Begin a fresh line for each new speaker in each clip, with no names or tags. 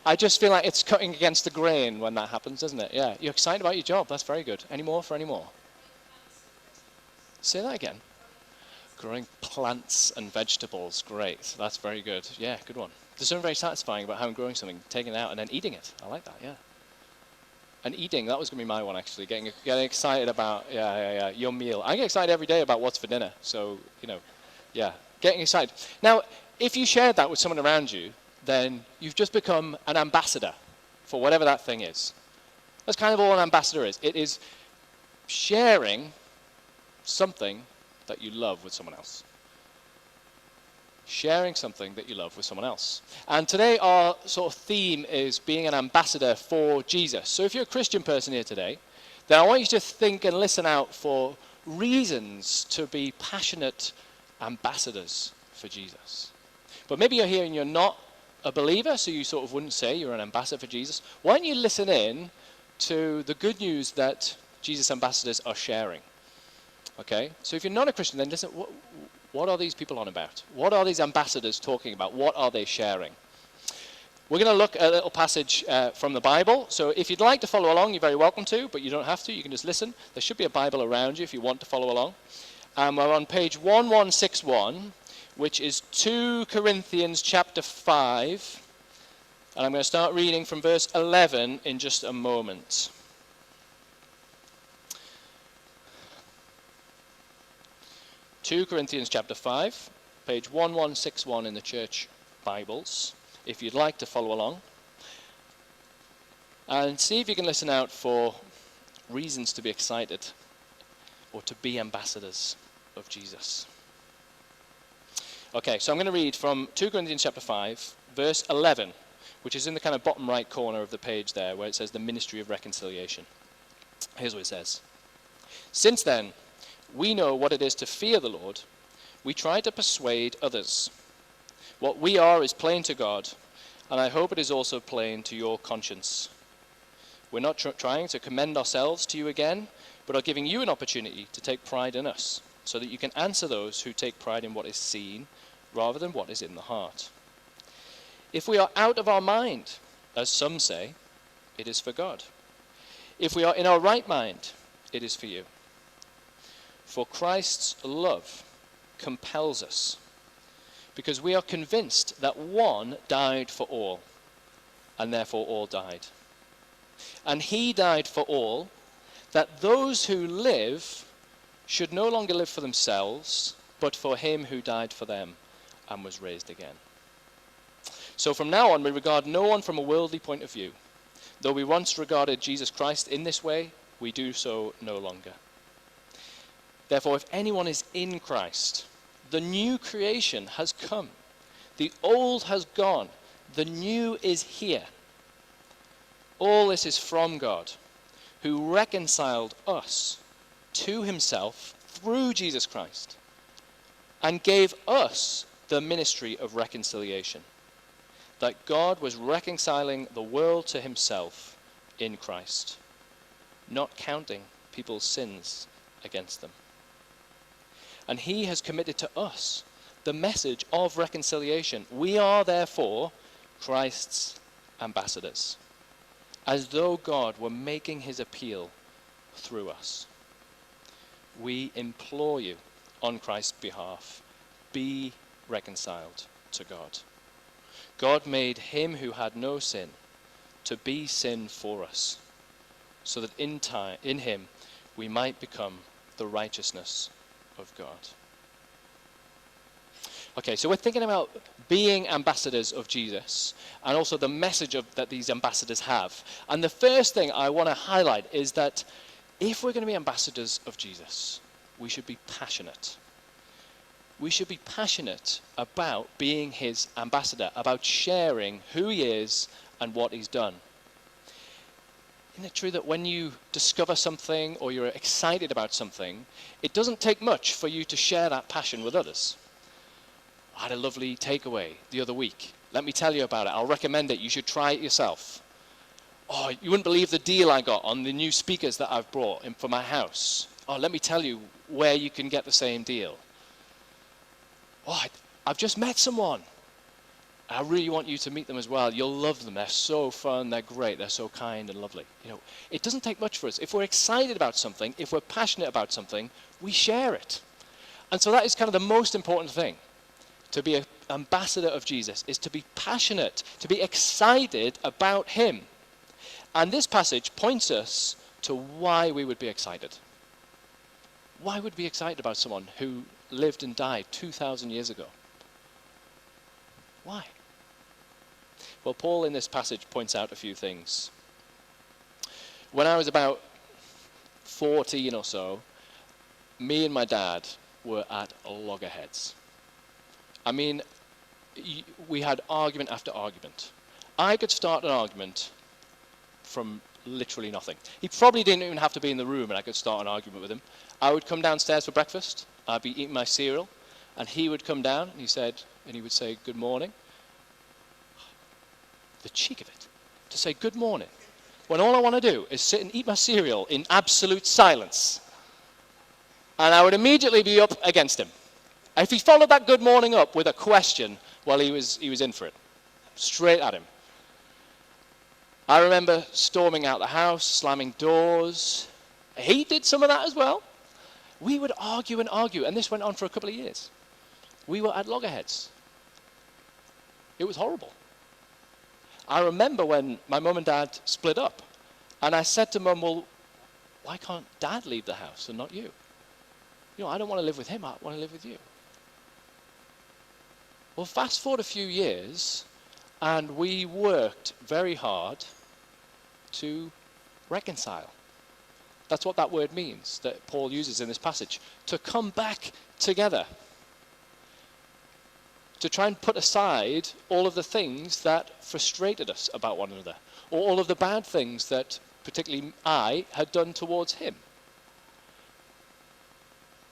I just feel like it's cutting against the grain when that happens, isn't it? Yeah, you're excited about your job. That's very good. Any more for any more? Say that again. Growing plants and vegetables. Great. That's very good. Yeah, good one. There's something very satisfying about having growing something, taking it out, and then eating it. I like that, yeah. And eating, that was going to be my one, actually. Getting excited about, your meal. I get excited every day about what's for dinner. So, yeah, getting excited. Now, if you shared that with someone around you, then you've just become an ambassador for whatever that thing is. That's kind of all an ambassador is. It is sharing something that you love with someone else. Sharing something that you love with someone else. And today our sort of theme is being an ambassador for Jesus. So if you're a Christian person here today, then I want you to think and listen out for reasons to be passionate ambassadors for Jesus. But maybe you're here and you're not a believer, so you sort of wouldn't say you're an ambassador for Jesus. Why don't you listen in to the good news that Jesus ambassadors are sharing? Okay, so if you're not a Christian, then listen, what are these people on about? What are these ambassadors talking about? What are they sharing? We're going to look at a little passage from the Bible. So if you'd like to follow along, you're very welcome to, but you don't have to. You can just listen. There should be a Bible around you if you want to follow along. We're on page 1161, which is 2 Corinthians chapter 5. And I'm going to start reading from verse 11 in just a moment. 2 Corinthians chapter 5, page 1161 in the church Bibles, if you'd like to follow along. And see if you can listen out for reasons to be excited or to be ambassadors of Jesus. Okay, so I'm going to read from 2 Corinthians chapter 5, verse 11, which is in the kind of bottom right corner of the page there, where it says the ministry of reconciliation. Here's what it says. Since then, we know what it is to fear the Lord. We try to persuade others. What we are is plain to God, and I hope it is also plain to your conscience. We're not trying to commend ourselves to you again, but are giving you an opportunity to take pride in us, so that you can answer those who take pride in what is seen, rather than what is in the heart. If we are out of our mind, as some say, it is for God. If we are in our right mind, it is for you. For Christ's love compels us, because we are convinced that one died for all, and therefore all died. And he died for all, that those who live should no longer live for themselves, but for him who died for them and was raised again. So from now on, we regard no one from a worldly point of view. Though we once regarded Jesus Christ in this way, we do so no longer. Therefore, if anyone is in Christ, the new creation has come. The old has gone. The new is here. All this is from God, who reconciled us to himself through Jesus Christ and gave us the ministry of reconciliation, that God was reconciling the world to himself in Christ, not counting people's sins against them. And he has committed to us the message of reconciliation. We are therefore Christ's ambassadors, as though God were making his appeal through us. We implore you on Christ's behalf, be reconciled to God. God made him who had no sin to be sin for us, so that in him we might become the righteousness of God. Okay, so we're thinking about being ambassadors of Jesus and also the message that these ambassadors have. And the first thing I want to highlight is that if we're going to be ambassadors of Jesus, we should be passionate. We should be passionate about being his ambassador, about sharing who he is and what he's done. Isn't it true that when you discover something or you're excited about something, it doesn't take much for you to share that passion with others? I had a lovely takeaway the other week. Let me tell you about it. I'll recommend it. You should try it yourself. Oh, you wouldn't believe the deal I got on the new speakers that I've brought in for my house. Oh, let me tell you where you can get the same deal. Oh, I've just met someone. I really want you to meet them as well. You'll love them. They're so fun. They're great. They're so kind and lovely. It doesn't take much for us. If we're excited about something, if we're passionate about something, we share it. And so that is kind of the most important thing. To be an ambassador of Jesus is to be passionate, to be excited about him. And this passage points us to why we would be excited. Why would we be excited about someone who lived and died 2,000 years ago? Why? Well, Paul in this passage points out a few things. When I was about 14 or so, me and my dad were at loggerheads. I mean, we had argument after argument. I could start an argument from literally nothing. He probably didn't even have to be in the room and I could start an argument with him. I would come downstairs for breakfast, I'd be eating my cereal, and he would come down and he would say, "Good morning." The cheek of it, to say good morning, when all I want to do is sit and eat my cereal in absolute silence. And I would immediately be up against him. If he followed that good morning up with a question, well, he was in for it. Straight at him. I remember storming out the house, slamming doors. He did some of that as well. We would argue, and this went on for a couple of years. We were at loggerheads. It was horrible. I remember when my mum and dad split up, and I said to Mum, "Well, why can't Dad leave the house and not you? I don't want to live with him, I want to live with you." Well, fast forward a few years, and we worked very hard to reconcile. That's what that word means that Paul uses in this passage. To come back together. To try and put aside all of the things that frustrated us about one another, or all of the bad things that particularly I had done towards him.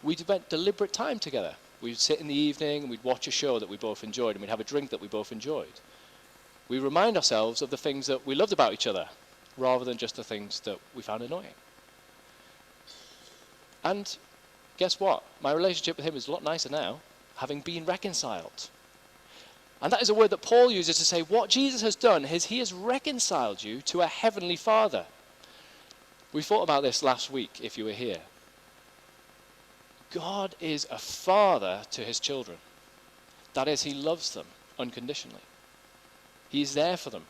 We spent deliberate time together. We'd sit in the evening and we'd watch a show that we both enjoyed, and we'd have a drink that we both enjoyed. We remind ourselves of the things that we loved about each other, rather than just the things that we found annoying. And guess what? My relationship with him is a lot nicer now, having been reconciled. And that is a word that Paul uses to say what Jesus has done is he has reconciled you to a heavenly Father. We thought about this last week, if you were here. God is a father to his children. That is, he loves them unconditionally. He's there for them,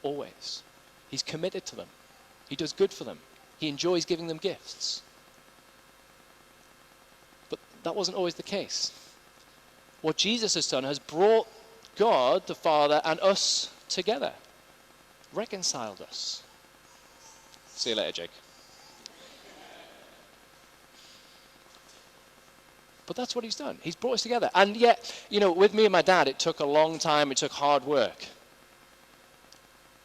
always. He's committed to them. He does good for them. He enjoys giving them gifts. But that wasn't always the case. What Jesus has done has brought God, the Father, and us together. Reconciled us. See you later, Jake. But that's what he's done. He's brought us together. And yet, with me and my dad, it took a long time. It took hard work.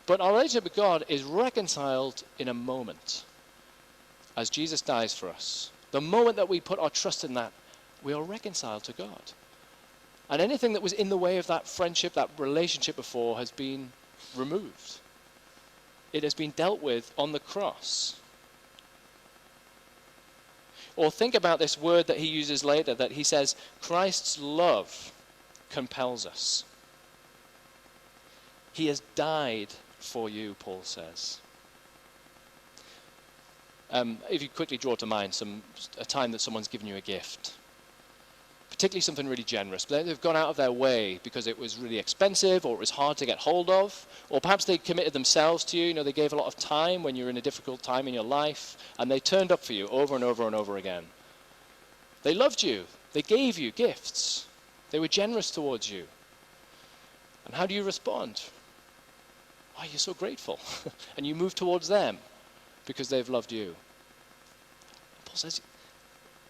But our relationship with God is reconciled in a moment as Jesus dies for us. The moment that we put our trust in that, we are reconciled to God. And anything that was in the way of that friendship, that relationship before, has been removed. It has been dealt with on the cross. Or think about this word that he uses later, that he says, Christ's love compels us. He has died for you, Paul says. If you quickly draw to mind a time that someone's given you a gift, particularly something really generous, but they've gone out of their way because it was really expensive or it was hard to get hold of, or perhaps they committed themselves to you, they gave a lot of time when you were in a difficult time in your life, and they turned up for you over and over and over again. They loved you. They gave you gifts. They were generous towards you. And how do you respond? Oh, you're so grateful. And you move towards them because they've loved you. Paul says,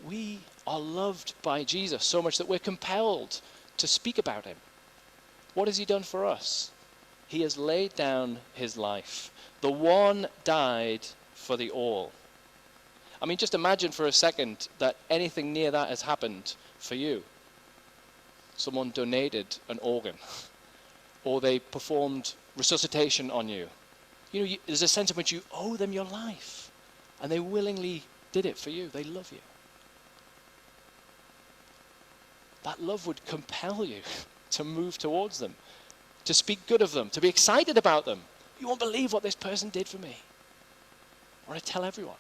we are loved by Jesus so much that we're compelled to speak about him. What has he done for us? He has laid down his life. The one died for the all. I mean, just imagine for a second that anything near that has happened for you. Someone donated an organ, or they performed resuscitation on you. There's a sense in which you owe them your life, and they willingly did it for you. They love you. That love would compel you to move towards them to speak good of them, to be excited about them. You won't believe what this person did for me. I want to tell everyone.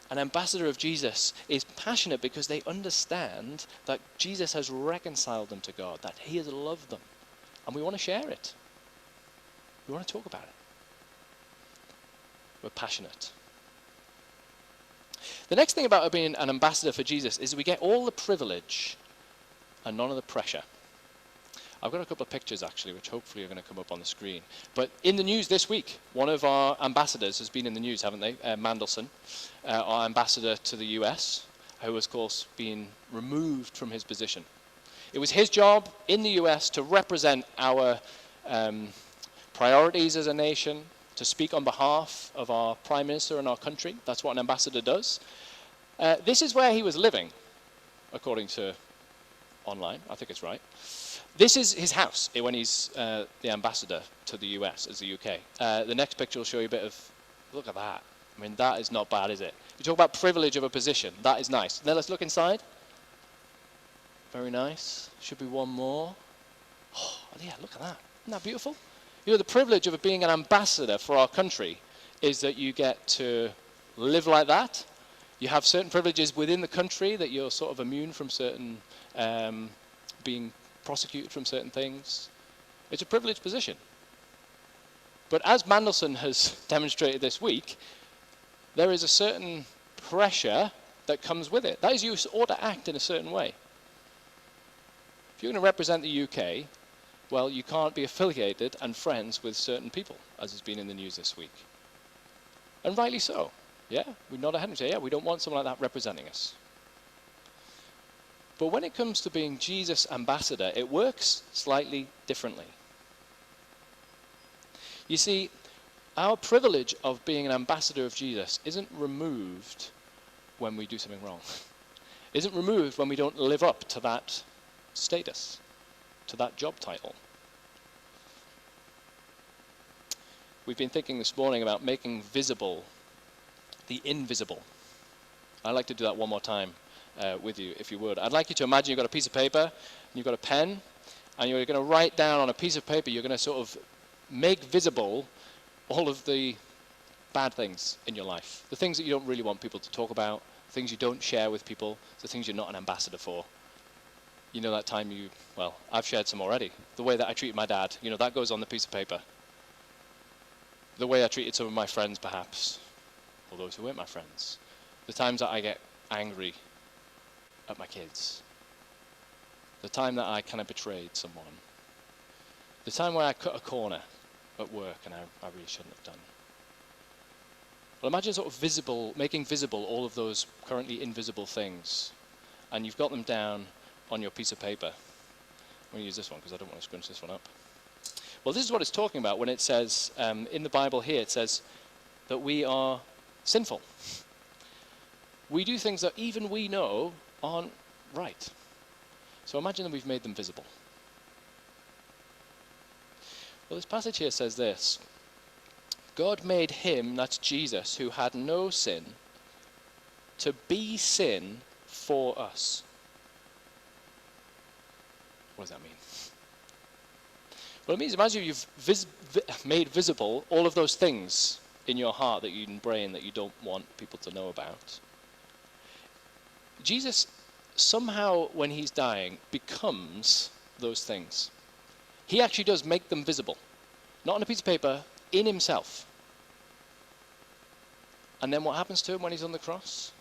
An ambassador of Jesus is passionate because they understand that Jesus has reconciled them to God, that he has loved them. And we want to share it. We want to talk about it. We're passionate. The next thing about being an ambassador for Jesus is we get all the privilege and none of the pressure. I've got a couple of pictures actually, which hopefully are going to come up on the screen. But in the news this week, one of our ambassadors has been in the news, haven't they? Mandelson, our ambassador to the US, who was, of course, being removed from his position. It was his job in the US to represent our priorities as a nation, to speak on behalf of our prime minister and our country. That's what an ambassador does. This is where he was living, according to online. I think it's right. This is his house when he's the ambassador to the US as the UK. The next picture will show you a bit of, look at that. I mean, that is not bad, is it? You talk about privilege of a position. That is nice. Now let's look inside. Very nice. Should be one more. Oh, yeah, look at that. Isn't that beautiful? You know, the privilege of being an ambassador for our country is that you get to live like that. You have certain privileges within the country that you're sort of immune from certain, being prosecuted from certain things. It's a privileged position. But as Mandelson has demonstrated this week, there is a certain pressure that comes with it. That is, you ought to act in a certain way. If you're going to represent the UK, well, you can't be affiliated and friends with certain people, as has been in the news this week. And rightly so. Yeah, we nod our head and say, yeah, we don't want someone like that representing us. But when it comes to being Jesus' ambassador, it works slightly differently. You see, our privilege of being an ambassador of Jesus isn't removed when we do something wrong. Isn't removed when we don't live up to that status, to that job title. We've been thinking this morning about making visible the invisible. I'd like to do that one more time with you, if you would. I'd like you to imagine you've got a piece of paper, and you've got a pen, and you're going to write down on a piece of paper, you're going to sort of make visible all of the bad things in your life. The things that you don't really want people to talk about, things you don't share with people, the things you're not an ambassador for. You know that time well, I've shared some already. The way that I treated my dad, that goes on the piece of paper. The way I treated some of my friends, perhaps, or those who weren't my friends. The times that I get angry at my kids. The time that I kind of betrayed someone. The time where I cut a corner at work and I really shouldn't have done. Well, imagine sort of making visible all of those currently invisible things. And you've got them down on your piece of paper. I'm going to use this one because I don't want to scrunch this one up. Well, this is what it's talking about when it says, in the Bible here, it says that we are sinful. We do things that even we know aren't right. So imagine that we've made them visible. Well, this passage here says this. God made him, that's Jesus, who had no sin, to be sin for us. What does that mean? Well, it means, imagine you've made visible all of those things in your heart, that you brain, that you don't want people to know about. Jesus, somehow, when he's dying, becomes those things. He actually does make them visible. Not on a piece of paper, in himself. And then what happens to him when he's on the cross?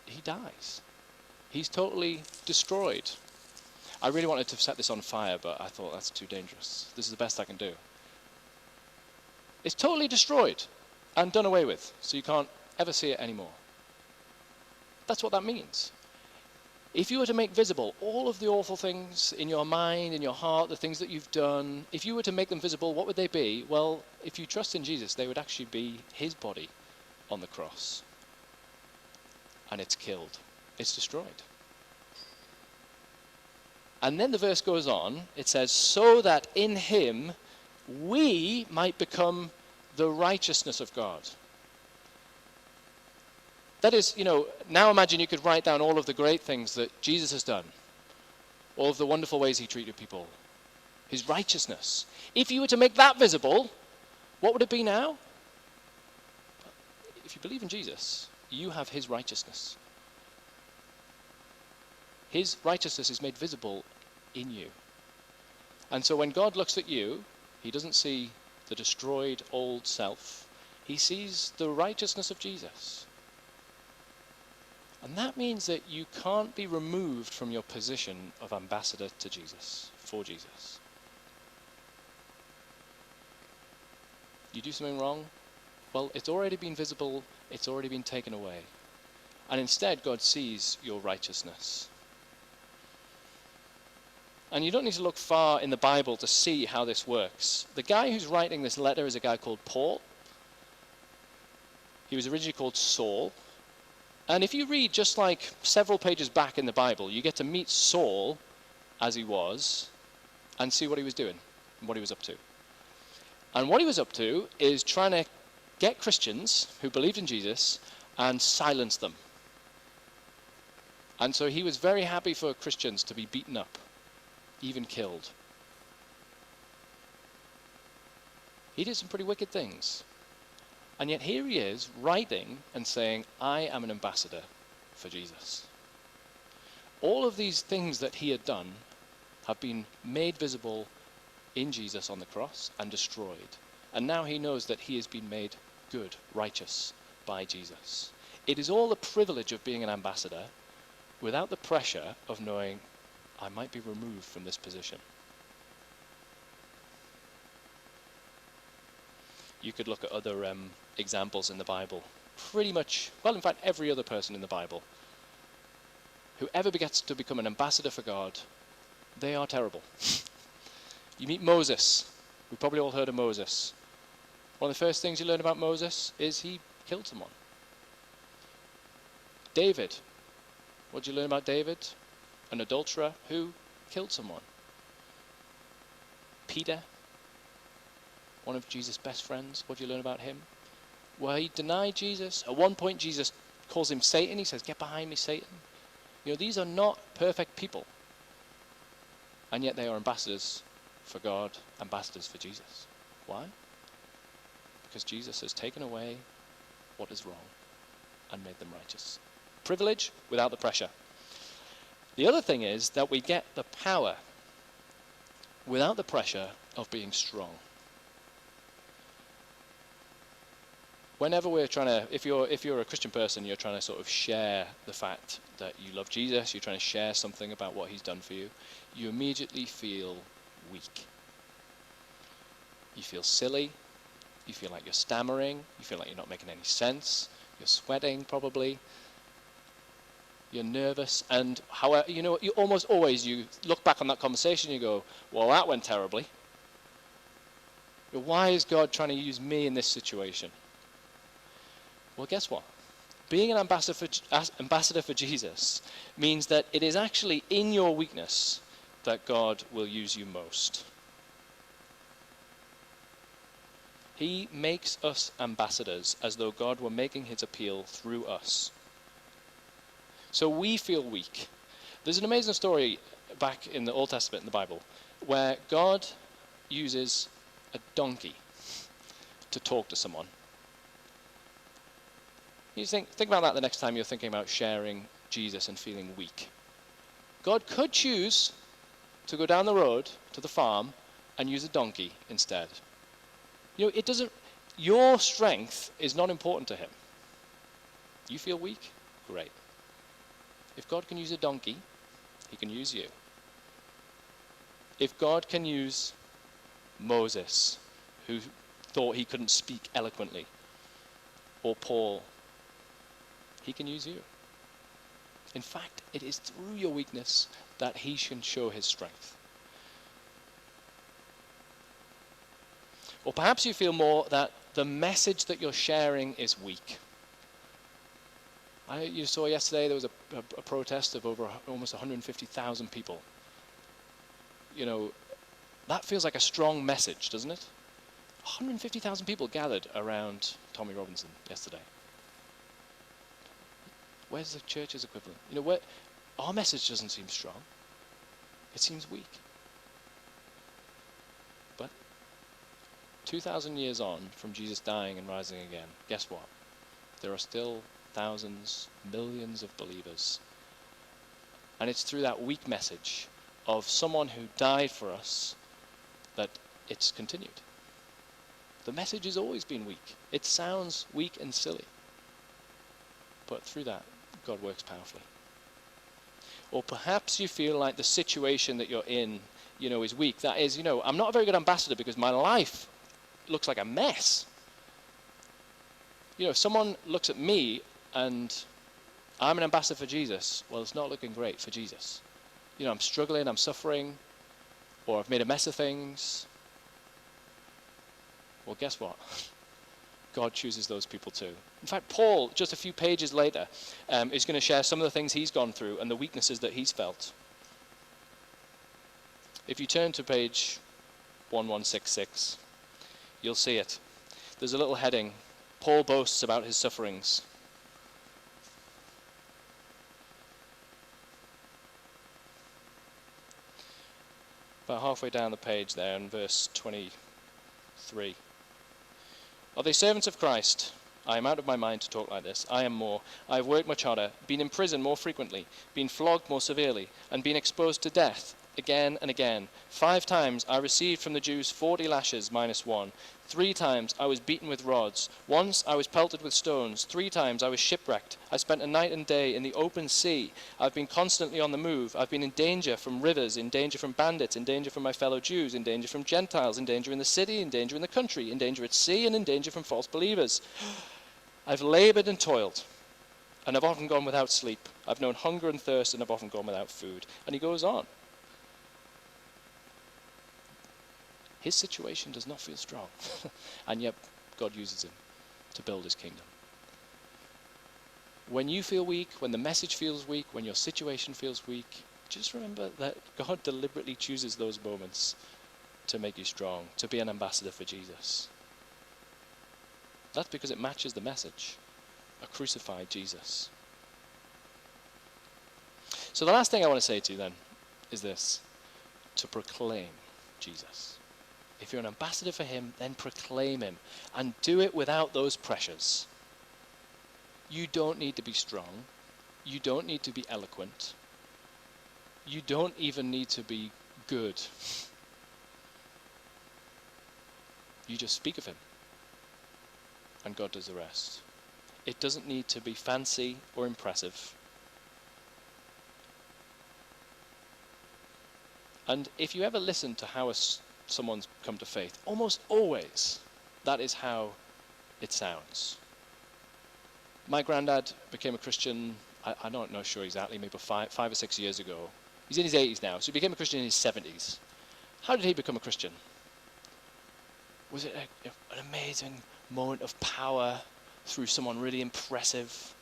He dies. He's totally destroyed. I really wanted to set this on fire, but I thought that's too dangerous. This is the best I can do. It's totally destroyed and done away with, so you can't ever see it anymore. That's what that means. If you were to make visible all of the awful things in your mind, in your heart, the things that you've done, if you were to make them visible, what would they be? Well, if you trust in Jesus, they would actually be his body on the cross. And it's killed. It's destroyed. And then the verse goes on, it says, so that in him we might become the righteousness of God. That is, now imagine you could write down all of the great things that Jesus has done, all of the wonderful ways he treated people, his righteousness. If you were to make that visible, what would it be now? If you believe in Jesus, you have his righteousness. His righteousness is made visible in you. And so when God looks at you, he doesn't see the destroyed old self. He sees the righteousness of Jesus. And that means that you can't be removed from your position of ambassador to Jesus, for Jesus. You do something wrong, well, it's already been visible, it's already been taken away. And instead, God sees your righteousness. And you don't need to look far in the Bible to see how this works. The guy who's writing this letter is a guy called Paul. He was originally called Saul. And if you read just like several pages back in the Bible, you get to meet Saul as he was and see what he was doing and what he was up to. And what he was up to is trying to get Christians who believed in Jesus and silence them. And so he was very happy for Christians to be beaten up, even killed. He did some pretty wicked things. And yet here he is writing and saying, I am an ambassador for Jesus. All of these things that he had done have been made visible in Jesus on the cross and destroyed. And now he knows that he has been made good, righteous by Jesus. It is all the privilege of being an ambassador without the pressure of knowing I might be removed from this position. You could look at other examples in the Bible. Pretty much, well, in fact, every other person in the Bible. Whoever gets to become an ambassador for God, they are terrible. You meet Moses. We've probably all heard of Moses. One of the first things you learn about Moses is he killed someone. David. What did you learn about David? An adulterer who killed someone. Peter. One of Jesus' best friends. What do you learn about him? Well, he denied Jesus. At one point, Jesus calls him Satan. He says, get behind me, Satan. You know, these are not perfect people. And yet they are ambassadors for God, ambassadors for Jesus. Why? Because Jesus has taken away what is wrong and made them righteous. Privilege without the pressure. The other thing is that we get the power without the pressure of being strong. Whenever we're trying to, if you're a Christian person, you're trying to sort of share the fact that you love Jesus, you're trying to share something about what he's done for you, you immediately feel weak. You feel silly, you feel like you're stammering, you feel like you're not making any sense, you're sweating probably, you're nervous, and however, you almost always, you look back on that conversation and you go, well, that went terribly. Why is God trying to use me in this situation? Well, guess what? Being an ambassador for Jesus means that it is actually in your weakness that God will use you most. He makes us ambassadors as though God were making his appeal through us. So we feel weak. There's an amazing story back in the Old Testament in the Bible where God uses a donkey to talk to someone. You think about that the next time you're thinking about sharing Jesus and feeling weak. God could choose to go down the road to the farm and use a donkey instead. Your strength is not important to him. You feel weak? Great. If God can use a donkey, he can use you. If God can use Moses, who thought he couldn't speak eloquently, or Paul, he can use you. In fact, it is through your weakness that he can show his strength. Or perhaps you feel more that the message that you're sharing is weak. You saw yesterday there was a protest of over almost 150,000 people. That feels like a strong message, doesn't it? 150,000 people gathered around Tommy Robinson yesterday. Where's the church's equivalent? Our message doesn't seem strong. It seems weak. 2,000 years on from Jesus dying and rising again, guess what? There are still thousands, millions of believers. And it's through that weak message of someone who died for us that it's continued. The message has always been weak. It sounds weak and silly. But through that, God works powerfully. Or perhaps you feel like the situation that you're in, is weak. That is, I'm not a very good ambassador because my life looks like a mess. If someone looks at me and I'm an ambassador for Jesus, well, it's not looking great for Jesus. I'm struggling, I'm suffering, or I've made a mess of things. Well, guess what? God chooses those people too. In fact, Paul, just a few pages later, is going to share some of the things he's gone through and the weaknesses that he's felt. If you turn to page 1166, you'll see it. There's a little heading, Paul boasts about his sufferings. About halfway down the page there in verse 23. Are they servants of Christ? I am out of my mind to talk like this. I am more. I have worked much harder, been in prison more frequently, been flogged more severely, and been exposed to death again and again. 5 times I received from the Jews 40 lashes minus 1. 3 times I was beaten with rods. Once I was pelted with stones. 3 times I was shipwrecked. I spent a night and day in the open sea. I've been constantly on the move. I've been in danger from rivers, in danger from bandits, in danger from my fellow Jews, in danger from Gentiles, in danger in the city, in danger in the country, in danger at sea, and in danger from false believers. I've labored and toiled, and I've often gone without sleep. I've known hunger and thirst, and I've often gone without food. And he goes on. His situation does not feel strong, and yet God uses him to build his kingdom. When you feel weak, when the message feels weak, when your situation feels weak, just remember that God deliberately chooses those moments to make you strong, to be an ambassador for Jesus. That's because it matches the message, a crucified Jesus. So the last thing I want to say to you then is this, to proclaim Jesus. If you're an ambassador for him, then proclaim him and do it without those pressures. You don't need to be strong. You don't need to be eloquent. You don't even need to be good. You just speak of him, and God does the rest. It doesn't need to be fancy or impressive. And if you ever listen to how someone's come to faith, almost always that is how it sounds. My granddad became a Christian, I'm not sure exactly, maybe 5 or 6 years ago. He's in his 80s now, so he became a Christian in his 70s. How did he become a Christian? Was it an amazing moment of power through someone really impressive?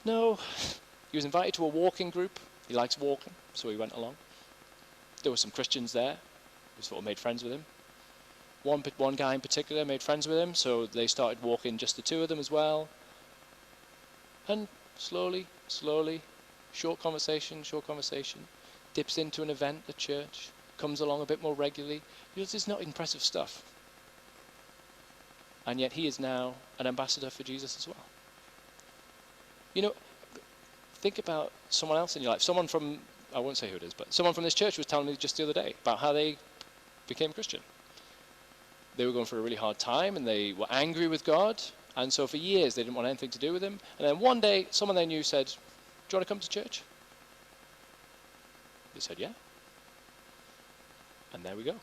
No. He was invited to a walking group. He likes walking, so he went along. There were some Christians there who sort of made friends with him. One guy in particular made friends with him, so they started walking, just the two of them as well. And slowly, short conversation, dips into an event at church, comes along a bit more regularly. It's not impressive stuff. And yet he is now an ambassador for Jesus as well. Think about someone else in your life. Someone from, I won't say who it is, but someone from this church was telling me just the other day about how they became Christian. They were going through a really hard time and they were angry with God. And so for years they didn't want anything to do with him. And then one day someone they knew said, "Do you want to come to church?" They said, "Yeah." And there we go.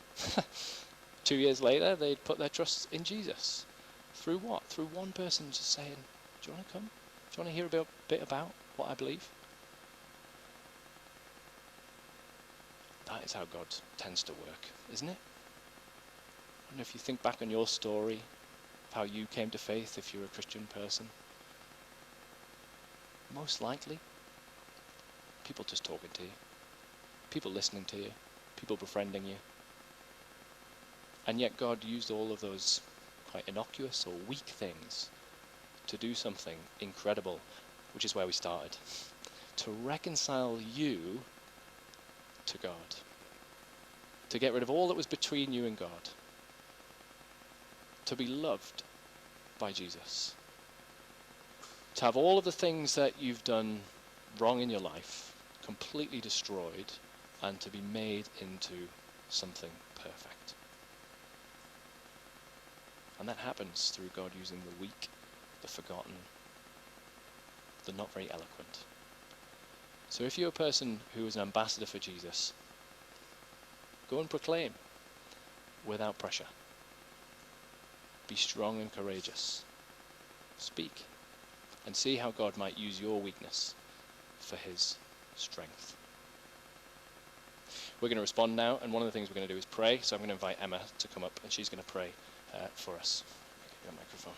2 years later, they'd put their trust in Jesus. Through what? Through one person just saying, "Do you want to come? Do you want to hear a bit about what I believe?" That is how God tends to work, isn't it? I don't know if you think back on your story, of how you came to faith if you're a Christian person. Most likely, people just talking to you, people listening to you, people befriending you. And yet God used all of those quite innocuous or weak things to do something incredible, which is where we started. To reconcile you to God. To get rid of all that was between you and God. to be loved by Jesus. To have all of the things that you've done wrong in your life completely destroyed and to be made into something perfect. And that happens through God using the weak, the forgotten, the not very eloquent. So if you're a person who is an ambassador for Jesus, go and proclaim without pressure. Be strong and courageous. Speak and see how God might use your weakness for his strength. We're going to respond now, and one of the things we're going to do is pray. So I'm going to invite Emma to come up, and she's going to pray for us. Get a microphone.